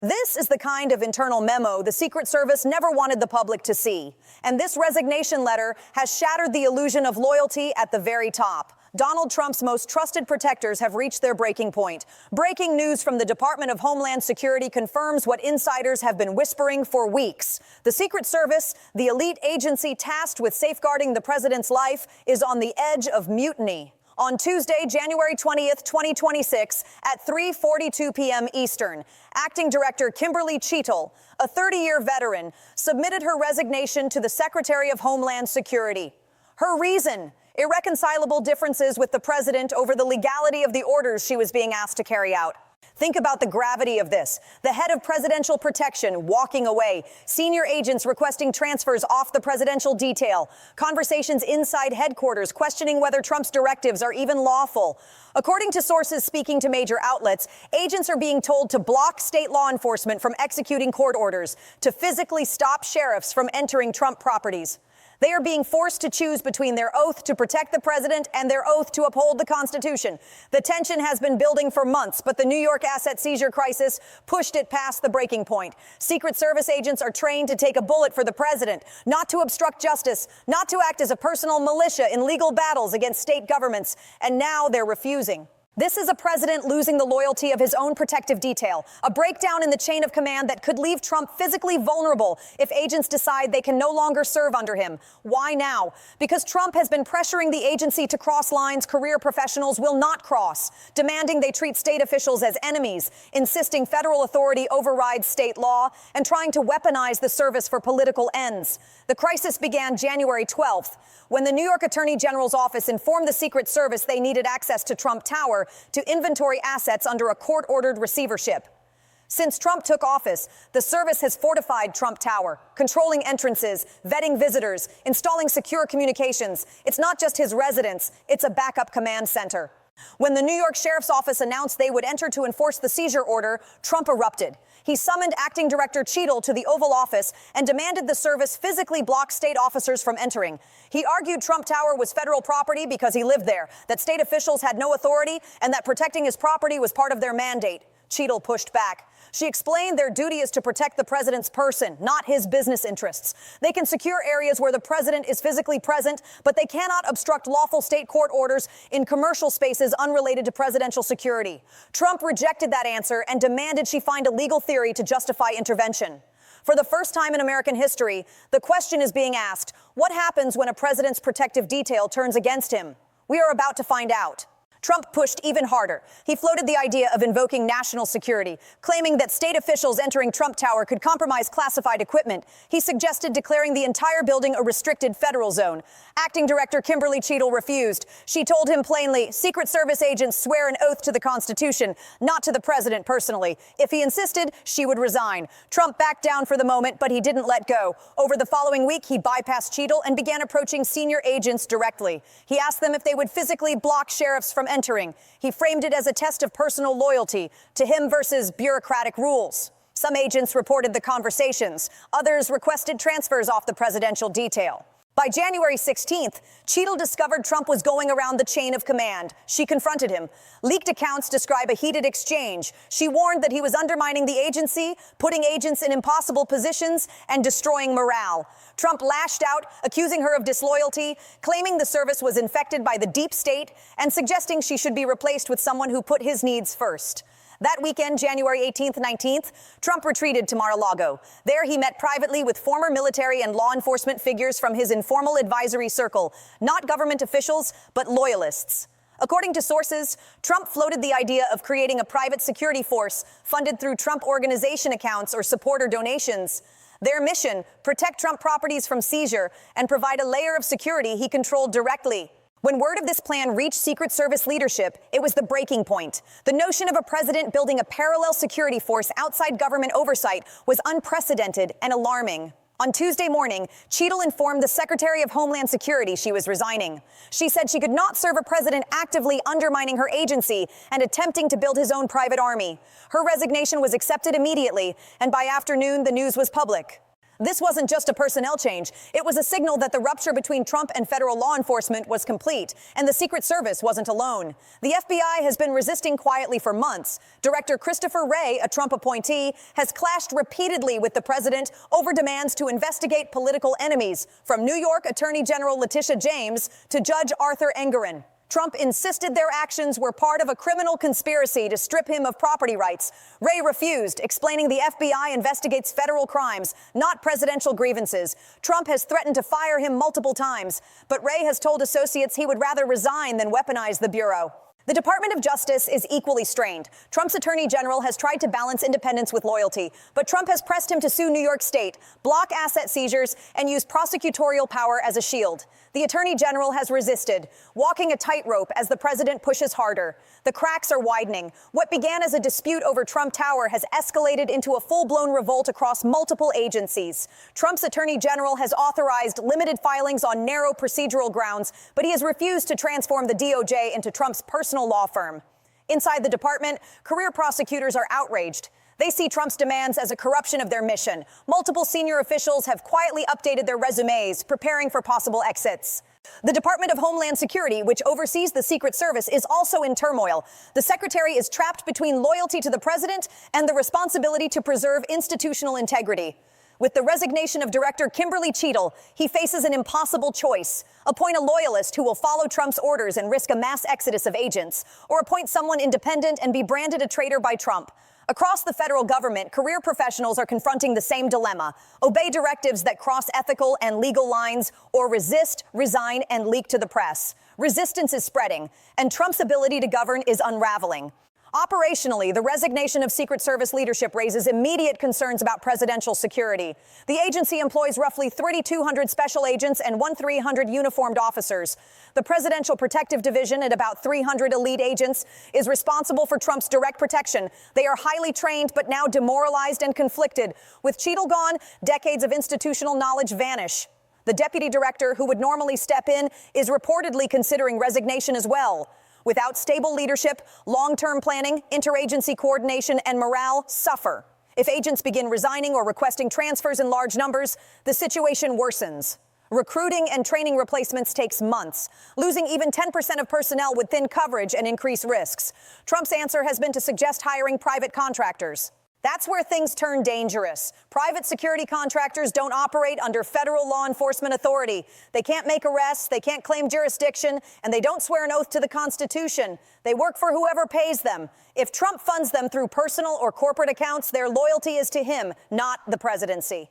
This is the kind of internal memo the Secret Service never wanted the public to see. And this resignation letter has shattered the illusion of loyalty at the very top. Donald Trump's most trusted protectors have reached their breaking point. Breaking news from the Department of Homeland Security confirms what insiders have been whispering for weeks. The Secret Service, the elite agency tasked with safeguarding the president's life, is on the edge of mutiny. On Tuesday, January 20th, 2026, at 3:42 p.m. Eastern, Acting Director Kimberly Cheatle, a 30-year veteran, submitted her resignation to the Secretary of Homeland Security. Her reason: irreconcilable differences with the president over the legality of the orders she was being asked to carry out. Think about the gravity of this. The head of presidential protection walking away, senior agents requesting transfers off the presidential detail, conversations inside headquarters questioning whether Trump's directives are even lawful. According to sources speaking to major outlets, agents are being told to block state law enforcement from executing court orders, to physically stop sheriffs from entering Trump properties. They are being forced to choose between their oath to protect the president and their oath to uphold the Constitution. The tension has been building for months, but the New York asset seizure crisis pushed it past the breaking point. Secret Service agents are trained to take a bullet for the president, not to obstruct justice, not to act as a personal militia in legal battles against state governments, and now they're refusing. This is a president losing the loyalty of his own protective detail, a breakdown in the chain of command that could leave Trump physically vulnerable if agents decide they can no longer serve under him. Why now? Because Trump has been pressuring the agency to cross lines career professionals will not cross, demanding they treat state officials as enemies, insisting federal authority overrides state law, and trying to weaponize the service for political ends. The crisis began January 12th, when the New York Attorney General's office informed the Secret Service they needed access to Trump Tower to inventory assets under a court-ordered receivership. Since Trump took office, the service has fortified Trump Tower, controlling entrances, vetting visitors, installing secure communications. It's not just his residence, it's a backup command center. When the New York Sheriff's Office announced they would enter to enforce the seizure order, Trump erupted. He summoned Acting Director Cheatle to the Oval Office and demanded the service physically block state officers from entering. He argued Trump Tower was federal property because he lived there, that state officials had no authority, and that protecting his property was part of their mandate. Cheatle pushed back. She explained their duty is to protect the president's person, not his business interests. They can secure areas where the president is physically present, but they cannot obstruct lawful state court orders in commercial spaces unrelated to presidential security. Trump rejected that answer and demanded she find a legal theory to justify intervention. For the first time in American history, the question is being asked, what happens when a president's protective detail turns against him? We are about to find out. Trump pushed even harder. He floated the idea of invoking national security, claiming that state officials entering Trump Tower could compromise classified equipment. He suggested declaring the entire building a restricted federal zone. Acting Director Kimberly Cheatle refused. She told him plainly, Secret Service agents swear an oath to the Constitution, not to the president personally. If he insisted, she would resign. Trump backed down for the moment, but he didn't let go. Over the following week, he bypassed Cheatle and began approaching senior agents directly. He asked them if they would physically block sheriffs from entering. He framed it as a test of personal loyalty to him versus bureaucratic rules. Some agents reported the conversations. Others requested transfers off the presidential detail. By January 16th, Cheatle discovered Trump was going around the chain of command. She confronted him. Leaked accounts describe a heated exchange. She warned that he was undermining the agency, putting agents in impossible positions, and destroying morale. Trump lashed out, accusing her of disloyalty, claiming the service was infected by the deep state, and suggesting she should be replaced with someone who put his needs first. That weekend, January 18th, 19th, Trump retreated to Mar-a-Lago. There he met privately with former military and law enforcement figures from his informal advisory circle, not government officials, but loyalists. According to sources, Trump floated the idea of creating a private security force funded through Trump organization accounts or supporter donations. Their mission: protect Trump properties from seizure and provide a layer of security he controlled directly. When word of this plan reached Secret Service leadership, it was the breaking point. The notion of a president building a parallel security force outside government oversight was unprecedented and alarming. On Tuesday morning, Cheatle informed the Secretary of Homeland Security she was resigning. She said she could not serve a president actively undermining her agency and attempting to build his own private army. Her resignation was accepted immediately, and by afternoon, the news was public. This wasn't just a personnel change. It was a signal that the rupture between Trump and federal law enforcement was complete, and the Secret Service wasn't alone. The FBI has been resisting quietly for months. Director Christopher Wray, a Trump appointee, has clashed repeatedly with the president over demands to investigate political enemies, from New York Attorney General Letitia James to Judge Arthur Engoron. Trump insisted their actions were part of a criminal conspiracy to strip him of property rights. Wray refused, explaining the FBI investigates federal crimes, not presidential grievances. Trump has threatened to fire him multiple times, but Wray has told associates he would rather resign than weaponize the Bureau. The Department of Justice is equally strained. Trump's attorney general has tried to balance independence with loyalty, but Trump has pressed him to sue New York State, block asset seizures, and use prosecutorial power as a shield. The attorney general has resisted, walking a tightrope as the president pushes harder. The cracks are widening. What began as a dispute over Trump Tower has escalated into a full-blown revolt across multiple agencies. Trump's attorney general has authorized limited filings on narrow procedural grounds, but he has refused to transform the DOJ into Trump's personal law firm. Inside the department, career prosecutors are outraged. They see Trump's demands as a corruption of their mission. Multiple senior officials have quietly updated their resumes, preparing for possible exits. The Department of Homeland Security, which oversees the Secret Service, is also in turmoil. The secretary is trapped between loyalty to the president and the responsibility to preserve institutional integrity. With the resignation of Director Kimberly Cheadle, he faces an impossible choice. Appoint a loyalist who will follow Trump's orders and risk a mass exodus of agents, or appoint someone independent and be branded a traitor by Trump. Across the federal government, career professionals are confronting the same dilemma: obey directives that cross ethical and legal lines, or resist, resign, and leak to the press. Resistance is spreading, and Trump's ability to govern is unraveling. Operationally, the resignation of Secret Service leadership raises immediate concerns about presidential security. The agency employs roughly 3,200 special agents and 1,300 uniformed officers. The Presidential Protective Division, at about 300 elite agents, is responsible for Trump's direct protection. They are highly trained, but now demoralized and conflicted. With Cheadle gone, decades of institutional knowledge vanish. The deputy director, who would normally step in, is reportedly considering resignation as well. Without stable leadership, long-term planning, interagency coordination, and morale suffer. If agents begin resigning or requesting transfers in large numbers, the situation worsens. Recruiting and training replacements takes months. Losing even 10% of personnel would thin coverage and increase risks. Trump's answer has been to suggest hiring private contractors. That's where things turn dangerous. Private security contractors don't operate under federal law enforcement authority. They can't make arrests, they can't claim jurisdiction, and they don't swear an oath to the Constitution. They work for whoever pays them. If Trump funds them through personal or corporate accounts, their loyalty is to him, not the presidency.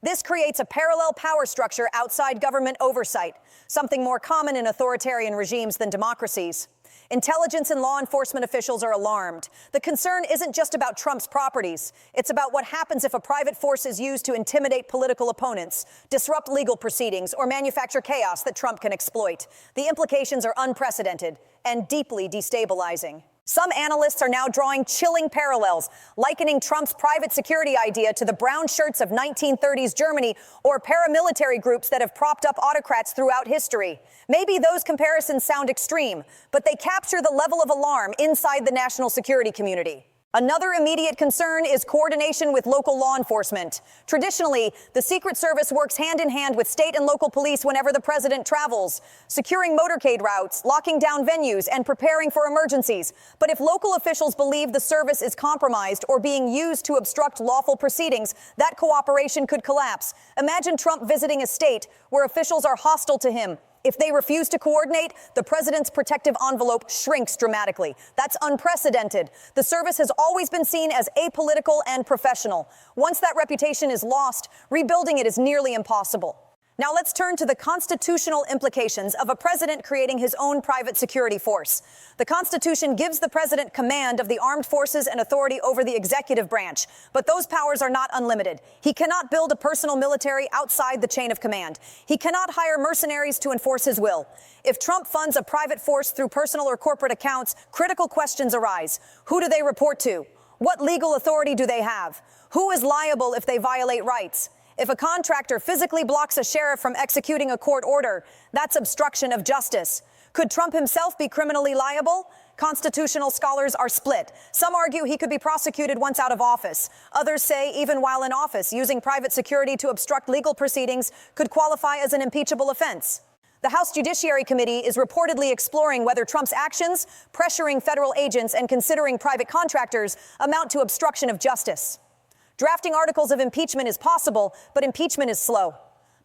This creates a parallel power structure outside government oversight, something more common in authoritarian regimes than democracies. Intelligence and law enforcement officials are alarmed. The concern isn't just about Trump's properties. It's about what happens if a private force is used to intimidate political opponents, disrupt legal proceedings, or manufacture chaos that Trump can exploit. The implications are unprecedented and deeply destabilizing. Some analysts are now drawing chilling parallels, likening Trump's private security idea to the brown shirts of 1930s Germany or paramilitary groups that have propped up autocrats throughout history. Maybe those comparisons sound extreme, but they capture the level of alarm inside the national security community. Another immediate concern is coordination with local law enforcement. Traditionally, the Secret Service works hand in hand with state and local police whenever the president travels, securing motorcade routes, locking down venues, and preparing for emergencies. But if local officials believe the service is compromised or being used to obstruct lawful proceedings, that cooperation could collapse. Imagine Trump visiting a state where officials are hostile to him. If they refuse to coordinate, the president's protective envelope shrinks dramatically. That's unprecedented. The service has always been seen as apolitical and professional. Once that reputation is lost, rebuilding it is nearly impossible. Now let's turn to the constitutional implications of a president creating his own private security force. The Constitution gives the president command of the armed forces and authority over the executive branch, but those powers are not unlimited. He cannot build a personal military outside the chain of command. He cannot hire mercenaries to enforce his will. If Trump funds a private force through personal or corporate accounts, critical questions arise. Who do they report to? What legal authority do they have? Who is liable if they violate rights? If a contractor physically blocks a sheriff from executing a court order, that's obstruction of justice. Could Trump himself be criminally liable? Constitutional scholars are split. Some argue he could be prosecuted once out of office. Others say even while in office, using private security to obstruct legal proceedings could qualify as an impeachable offense. The House Judiciary Committee is reportedly exploring whether Trump's actions, pressuring federal agents and considering private contractors, amount to obstruction of justice. Drafting articles of impeachment is possible, but impeachment is slow.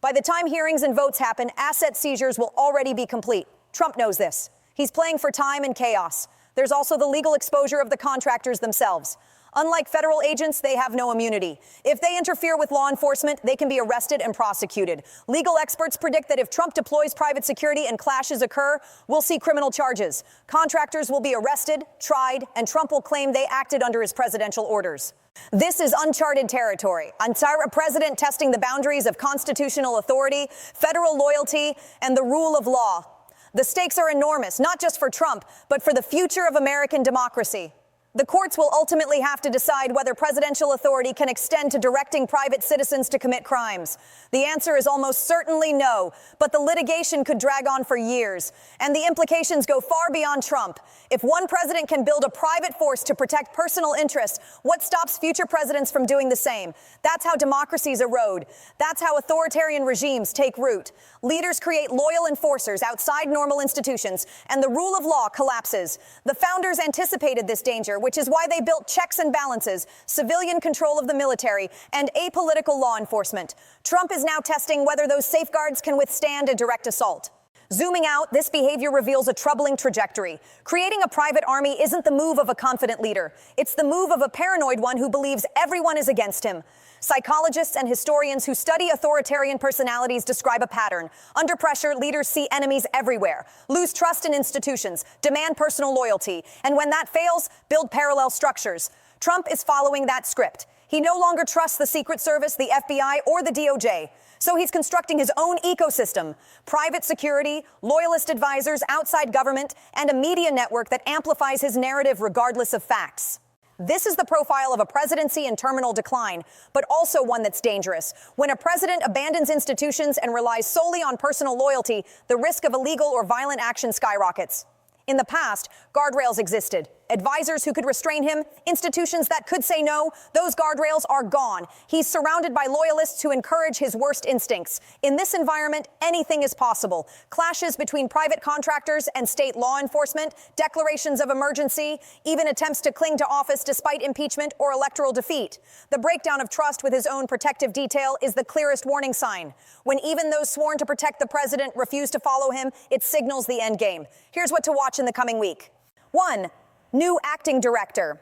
By the time hearings and votes happen, asset seizures will already be complete. Trump knows this. He's playing for time and chaos. There's also the legal exposure of the contractors themselves. Unlike federal agents, they have no immunity. If they interfere with law enforcement, they can be arrested and prosecuted. Legal experts predict that if Trump deploys private security and clashes occur, we'll see criminal charges. Contractors will be arrested, tried, and Trump will claim they acted under his presidential orders. This is uncharted territory. A president testing the boundaries of constitutional authority, federal loyalty, and the rule of law. The stakes are enormous, not just for Trump, but for the future of American democracy. The courts will ultimately have to decide whether presidential authority can extend to directing private citizens to commit crimes. The answer is almost certainly no, but the litigation could drag on for years, and the implications go far beyond Trump. If one president can build a private force to protect personal interests, what stops future presidents from doing the same? That's how democracies erode. That's how authoritarian regimes take root. Leaders create loyal enforcers outside normal institutions, and the rule of law collapses. The founders anticipated this danger, which is why they built checks and balances, civilian control of the military, and apolitical law enforcement. Trump is now testing whether those safeguards can withstand a direct assault. Zooming out, this behavior reveals a troubling trajectory. Creating a private army isn't the move of a confident leader. It's the move of a paranoid one who believes everyone is against him. Psychologists and historians who study authoritarian personalities describe a pattern. Under pressure, leaders see enemies everywhere, lose trust in institutions, demand personal loyalty, and when that fails, build parallel structures. Trump is following that script. He no longer trusts the Secret Service, the FBI, or the DOJ. So he's constructing his own ecosystem: private security, loyalist advisors, outside government, and a media network that amplifies his narrative regardless of facts. This is the profile of a presidency in terminal decline, but also one that's dangerous. When a president abandons institutions and relies solely on personal loyalty, the risk of illegal or violent action skyrockets. In the past, guardrails existed. Advisors who could restrain him, institutions that could say no, those guardrails are gone. He's surrounded by loyalists who encourage his worst instincts. In this environment, anything is possible. Clashes between private contractors and state law enforcement, declarations of emergency, even attempts to cling to office despite impeachment or electoral defeat. The breakdown of trust with his own protective detail is the clearest warning sign. When even those sworn to protect the president refuse to follow him, it signals the end game. Here's what to watch in the coming week. 1. New acting director.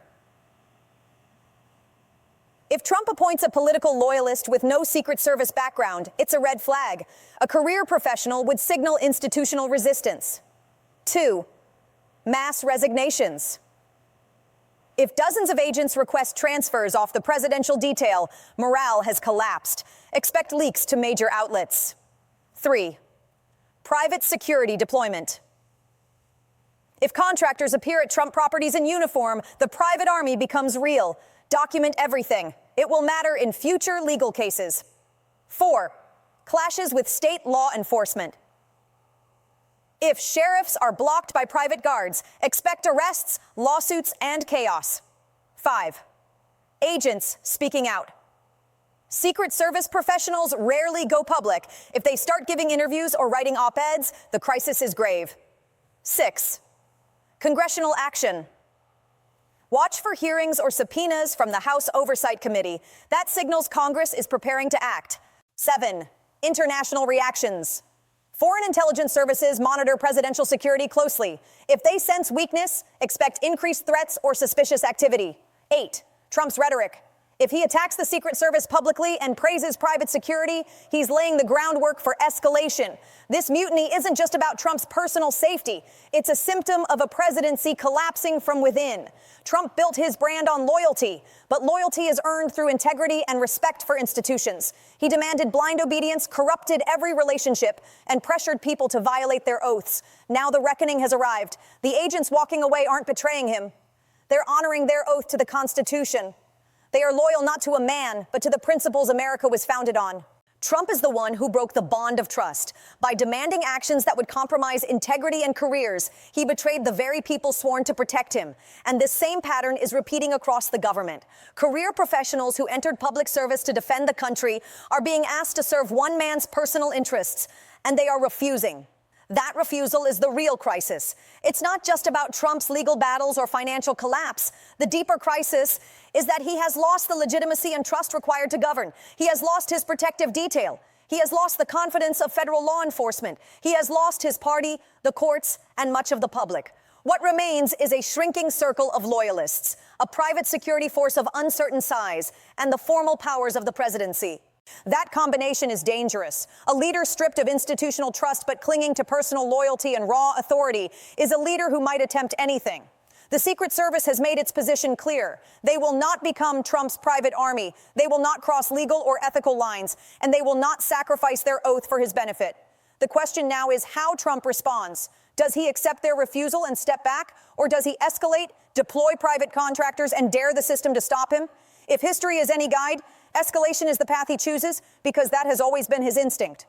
If Trump appoints a political loyalist with no Secret Service background, it's a red flag. A career professional would signal institutional resistance. 2. Mass resignations. If dozens of agents request transfers off the presidential detail, morale has collapsed. Expect leaks to major outlets. 3. Private security deployment. If contractors appear at Trump properties in uniform, the private army becomes real. Document everything. It will matter in future legal cases. 4. Clashes with state law enforcement. If sheriffs are blocked by private guards, expect arrests, lawsuits, and chaos. 5. Agents speaking out. Secret Service professionals rarely go public. If they start giving interviews or writing op-eds, the crisis is grave. 6. Congressional action. Watch for hearings or subpoenas from the House Oversight Committee. That signals Congress is preparing to act. 7. International reactions. Foreign intelligence services monitor presidential security closely. If they sense weakness, expect increased threats or suspicious activity. 8. Trump's rhetoric. If he attacks the Secret Service publicly and praises private security, he's laying the groundwork for escalation. This mutiny isn't just about Trump's personal safety. It's a symptom of a presidency collapsing from within. Trump built his brand on loyalty, but loyalty is earned through integrity and respect for institutions. He demanded blind obedience, corrupted every relationship, and pressured people to violate their oaths. Now the reckoning has arrived. The agents walking away aren't betraying him. They're honoring their oath to the Constitution. They are loyal not to a man, but to the principles America was founded on. Trump is the one who broke the bond of trust. By demanding actions that would compromise integrity and careers, he betrayed the very people sworn to protect him. And this same pattern is repeating across the government. Career professionals who entered public service to defend the country are being asked to serve one man's personal interests, and they are refusing. That refusal is the real crisis. It's not just about Trump's legal battles or financial collapse. The deeper crisis is that he has lost the legitimacy and trust required to govern. He has lost his protective detail. He has lost the confidence of federal law enforcement. He has lost his party, the courts, and much of the public. What remains is a shrinking circle of loyalists, a private security force of uncertain size, and the formal powers of the presidency. That combination is dangerous. A leader stripped of institutional trust but clinging to personal loyalty and raw authority is a leader who might attempt anything. The Secret Service has made its position clear. They will not become Trump's private army. They will not cross legal or ethical lines, and they will not sacrifice their oath for his benefit. The question now is how Trump responds. Does he accept their refusal and step back, or does he escalate, deploy private contractors, and dare the system to stop him? If history is any guide, escalation is the path he chooses because that has always been his instinct.